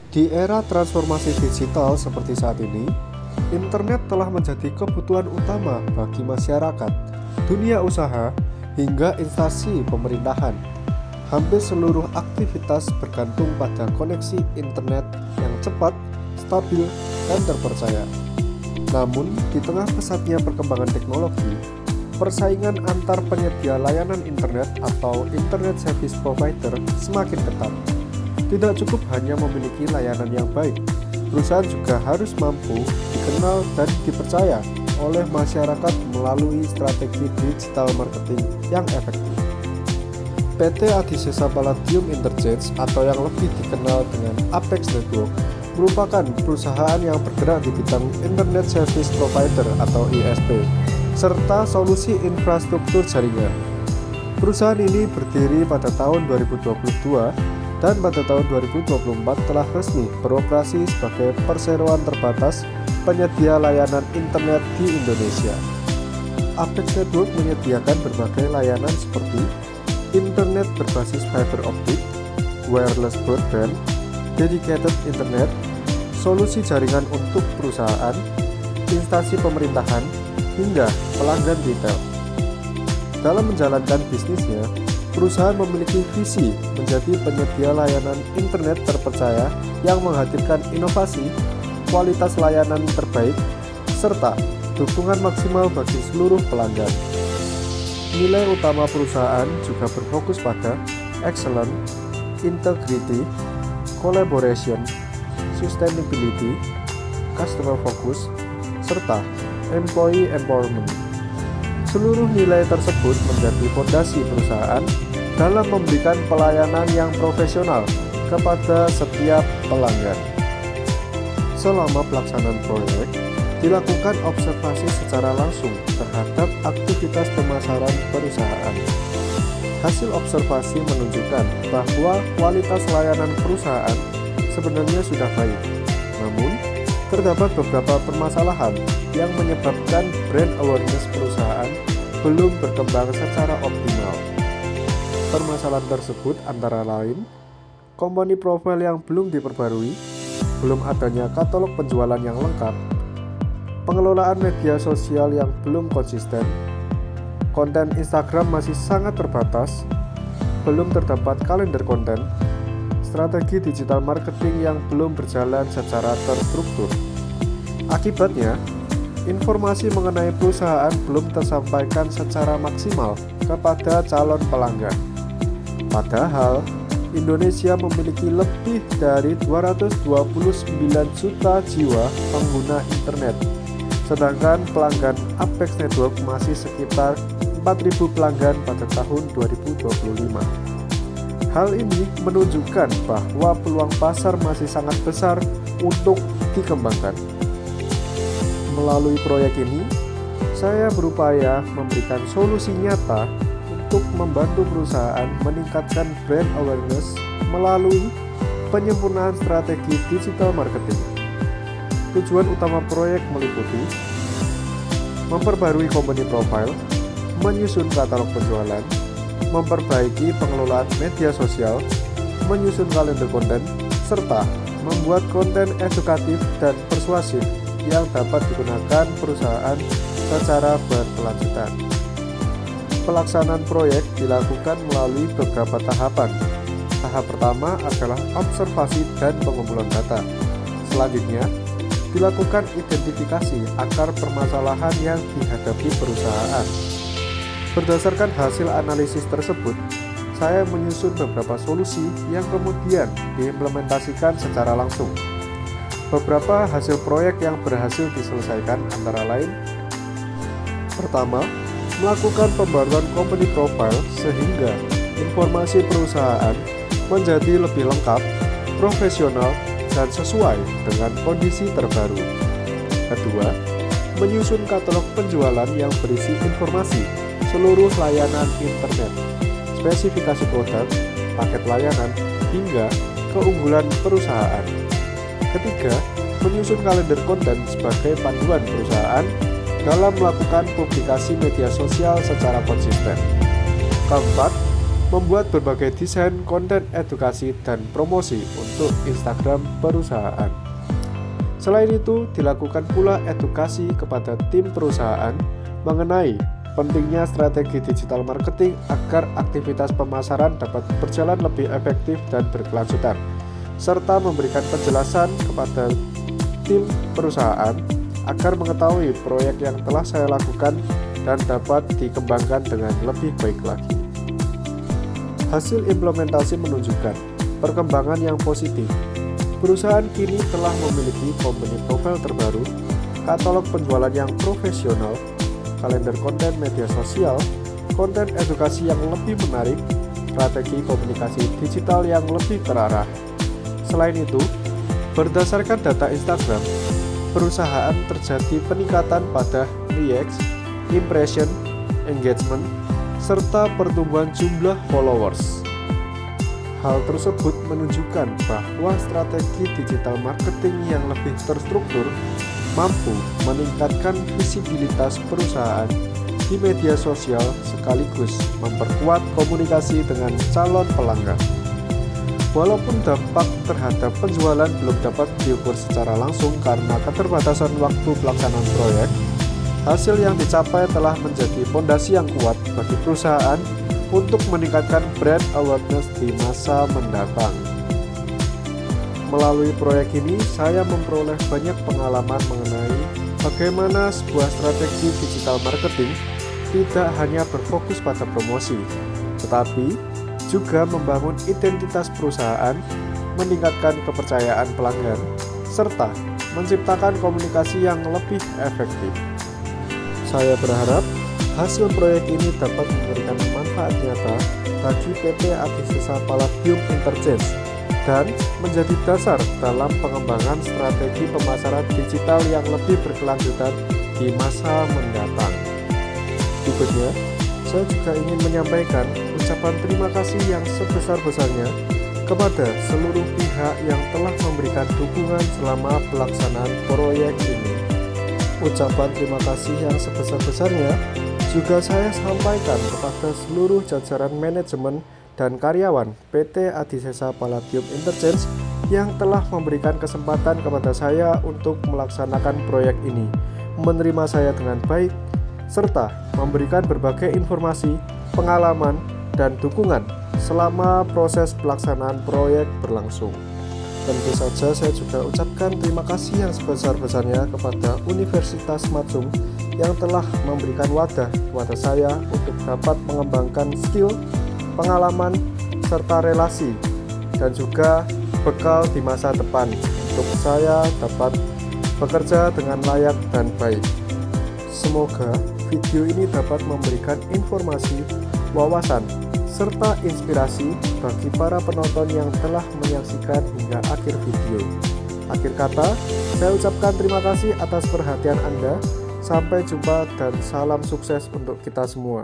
Di era transformasi digital seperti saat ini, internet telah menjadi kebutuhan utama bagi masyarakat, dunia usaha, hingga instansi pemerintahan. Hampir seluruh aktivitas bergantung pada koneksi internet yang cepat, stabil, dan terpercaya. Namun, di tengah pesatnya perkembangan teknologi, persaingan antar penyedia layanan internet atau internet service provider semakin ketat. Tidak cukup hanya memiliki layanan yang baik, perusahaan juga harus mampu dikenal dan dipercaya oleh masyarakat melalui strategi digital marketing yang efektif. PT Adhisesa Palladium Interchange atau yang lebih dikenal dengan Apex Network merupakan perusahaan yang bergerak di bidang Internet Service Provider atau ISP serta solusi infrastruktur jaringan. Perusahaan ini berdiri pada tahun 2022 dan pada tahun 2024 telah resmi beroperasi sebagai perseroan terbatas penyedia layanan internet di Indonesia. Apex Network menyediakan berbagai layanan seperti internet berbasis fiber optik, wireless broadband, dedicated internet, solusi jaringan untuk perusahaan, instansi pemerintahan, hingga pelanggan retail. Dalam menjalankan bisnisnya, perusahaan memiliki visi menjadi penyedia layanan internet terpercaya yang menghadirkan inovasi, kualitas layanan terbaik, serta dukungan maksimal bagi seluruh pelanggan. Nilai utama perusahaan juga berfokus pada excellence, integrity, collaboration, sustainability, customer focus, serta employee empowerment. Seluruh nilai tersebut menjadi fondasi perusahaan dalam memberikan pelayanan yang profesional kepada setiap pelanggan. Selama pelaksanaan proyek, dilakukan observasi secara langsung terhadap aktivitas pemasaran perusahaan. Hasil observasi menunjukkan bahwa kualitas layanan perusahaan sebenarnya sudah baik, namun terdapat beberapa permasalahan yang menyebabkan brand awareness perusahaan belum berkembang secara optimal. Permasalahan tersebut antara lain company profile yang belum diperbarui, belum adanya katalog penjualan yang lengkap, pengelolaan media sosial yang belum konsisten, konten Instagram masih sangat terbatas, belum terdapat kalender konten, strategi digital marketing yang belum berjalan secara terstruktur. Akibatnya, informasi mengenai perusahaan belum tersampaikan secara maksimal kepada calon pelanggan. Padahal, Indonesia memiliki lebih dari 229 juta jiwa pengguna internet, sedangkan pelanggan Apex Network masih sekitar 4.000 pelanggan pada tahun 2025. Hal ini menunjukkan bahwa peluang pasar masih sangat besar untuk dikembangkan. Melalui proyek ini, saya berupaya memberikan solusi nyata untuk membantu perusahaan meningkatkan brand awareness melalui penyempurnaan strategi digital marketing. Tujuan utama proyek meliputi memperbarui company profile, menyusun katalog penjualan, memperbaiki pengelolaan media sosial, menyusun kalender konten, serta membuat konten edukatif dan persuasif yang dapat digunakan perusahaan secara berkelanjutan. Pelaksanaan proyek dilakukan melalui beberapa tahapan. Tahap pertama adalah observasi dan pengumpulan data. Selanjutnya, dilakukan identifikasi akar permasalahan yang dihadapi perusahaan. Berdasarkan hasil analisis tersebut, saya menyusun beberapa solusi yang kemudian diimplementasikan secara langsung. Beberapa hasil proyek yang berhasil diselesaikan antara lain: pertama, melakukan pembaruan company profile sehingga informasi perusahaan menjadi lebih lengkap, profesional, dan sesuai dengan kondisi terbaru. Kedua, menyusun katalog penjualan yang berisi informasi seluruh layanan internet, spesifikasi produk, paket layanan, hingga keunggulan perusahaan. Ketiga, menyusun kalender konten sebagai panduan perusahaan dalam melakukan publikasi media sosial secara konsisten. Keempat, membuat berbagai desain konten edukasi dan promosi untuk Instagram perusahaan. Selain itu, dilakukan pula edukasi kepada tim perusahaan mengenai pentingnya strategi digital marketing agar aktivitas pemasaran dapat berjalan lebih efektif dan berkelanjutan, serta memberikan penjelasan kepada tim perusahaan agar mengetahui proyek yang telah saya lakukan dan dapat dikembangkan dengan lebih baik lagi. Hasil implementasi menunjukkan perkembangan yang positif. Perusahaan kini telah memiliki company profile terbaru, katalog penjualan yang profesional, kalender konten media sosial, konten edukasi yang lebih menarik, strategi komunikasi digital yang lebih terarah. Selain itu, berdasarkan data Instagram, perusahaan terjadi peningkatan pada reach, impression, engagement, serta pertumbuhan jumlah followers. Hal tersebut menunjukkan bahwa strategi digital marketing yang lebih terstruktur mampu meningkatkan visibilitas perusahaan di media sosial sekaligus memperkuat komunikasi dengan calon pelanggan. Walaupun dampak terhadap penjualan belum dapat diukur secara langsung karena keterbatasan waktu pelaksanaan proyek, hasil yang dicapai telah menjadi fondasi yang kuat bagi perusahaan untuk meningkatkan brand awareness di masa mendatang. Melalui proyek ini, saya memperoleh banyak pengalaman mengenai bagaimana sebuah strategi digital marketing tidak hanya berfokus pada promosi, tetapi juga membangun identitas perusahaan, meningkatkan kepercayaan pelanggan, serta menciptakan komunikasi yang lebih efektif. Saya berharap hasil proyek ini dapat memberikan manfaat nyata bagi PT Adhisesa Palladium Interchange dan menjadi dasar dalam pengembangan strategi pemasaran digital yang lebih berkelanjutan di masa mendatang. Berikutnya, saya juga ingin menyampaikan ucapan terima kasih yang sebesar-besarnya kepada seluruh pihak yang telah memberikan dukungan selama pelaksanaan proyek ini. Ucapan terima kasih yang sebesar-besarnya juga saya sampaikan kepada seluruh jajaran manajemen dan karyawan PT Adhisesa Palladium Interchange yang telah memberikan kesempatan kepada saya untuk melaksanakan proyek ini, menerima saya dengan baik, serta memberikan berbagai informasi, pengalaman, dan dukungan selama proses pelaksanaan proyek berlangsung. Tentu saja saya juga ucapkan terima kasih yang sebesar-besarnya kepada Universitas Matsum yang telah memberikan wadah kepada saya untuk dapat mengembangkan skill, pengalaman, serta relasi, dan juga bekal di masa depan untuk saya dapat bekerja dengan layak dan baik. Semoga video ini dapat memberikan informasi, wawasan, serta inspirasi bagi para penonton yang telah menyaksikan hingga akhir video. Akhir kata, saya ucapkan terima kasih atas perhatian Anda. Sampai jumpa dan salam sukses untuk kita semua.